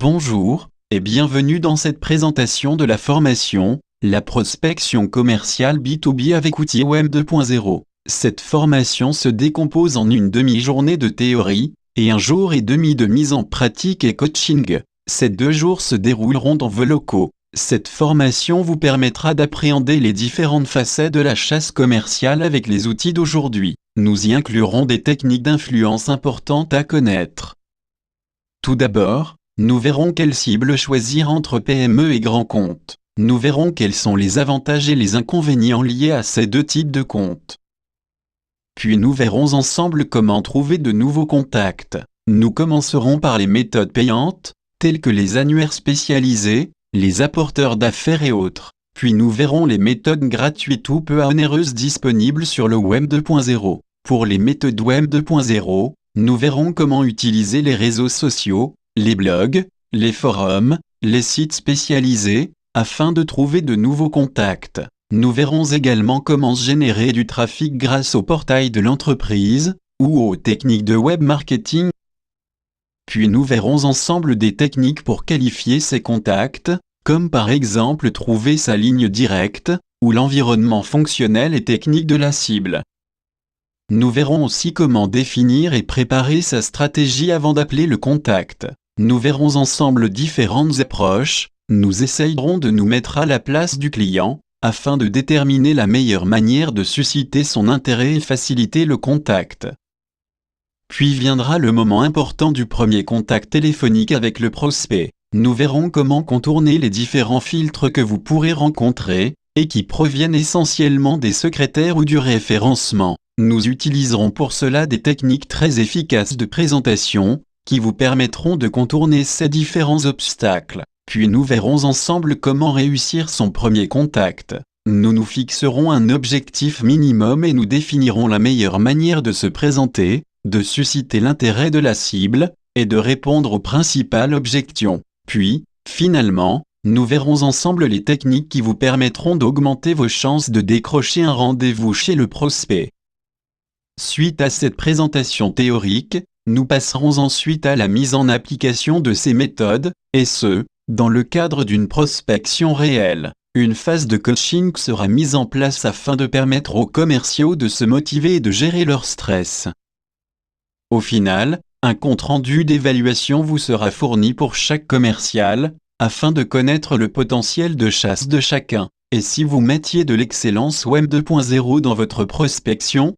Bonjour, et bienvenue dans cette présentation de la formation, la prospection commerciale B2B avec outils Web 2.0. Cette formation se décompose en une demi-journée de théorie, et un jour et demi de mise en pratique et coaching. Ces 2 jours se dérouleront dans vos locaux. Cette formation vous permettra d'appréhender les différentes facettes de la chasse commerciale avec les outils d'aujourd'hui. Nous y inclurons des techniques d'influence importantes à connaître. Tout d'abord, nous verrons quelle cible choisir entre PME et grands comptes. Nous verrons quels sont les avantages et les inconvénients liés à ces 2 types de comptes. Puis nous verrons ensemble comment trouver de nouveaux contacts. Nous commencerons par les méthodes payantes, telles que les annuaires spécialisés, les apporteurs d'affaires et autres. Puis nous verrons les méthodes gratuites ou peu onéreuses disponibles sur le Web 2.0. Pour les méthodes Web 2.0, nous verrons comment utiliser les réseaux sociaux, les blogs, les forums, les sites spécialisés, afin de trouver de nouveaux contacts. Nous verrons également comment générer du trafic grâce au portail de l'entreprise, ou aux techniques de web marketing. Puis nous verrons ensemble des techniques pour qualifier ces contacts, comme par exemple trouver sa ligne directe, ou l'environnement fonctionnel et technique de la cible. Nous verrons aussi comment définir et préparer sa stratégie avant d'appeler le contact. Nous verrons ensemble différentes approches, nous essayerons de nous mettre à la place du client, afin de déterminer la meilleure manière de susciter son intérêt et faciliter le contact. Puis viendra le moment important du premier contact téléphonique avec le prospect. Nous verrons comment contourner les différents filtres que vous pourrez rencontrer, et qui proviennent essentiellement des secrétaires ou du référencement. Nous utiliserons pour cela des techniques très efficaces de présentation, qui vous permettront de contourner ces différents obstacles. Puis nous verrons ensemble comment réussir son premier contact. Nous nous fixerons un objectif minimum et nous définirons la meilleure manière de se présenter, de susciter l'intérêt de la cible, et de répondre aux principales objections. Puis, finalement, nous verrons ensemble les techniques qui vous permettront d'augmenter vos chances de décrocher un rendez-vous chez le prospect. Suite à cette présentation théorique, nous passerons ensuite à la mise en application de ces méthodes, et ce, dans le cadre d'une prospection réelle. Une phase de coaching sera mise en place afin de permettre aux commerciaux de se motiver et de gérer leur stress. Au final, un compte-rendu d'évaluation vous sera fourni pour chaque commercial, afin de connaître le potentiel de chasse de chacun. Et si vous mettiez de l'excellence Web 2.0 dans votre prospection,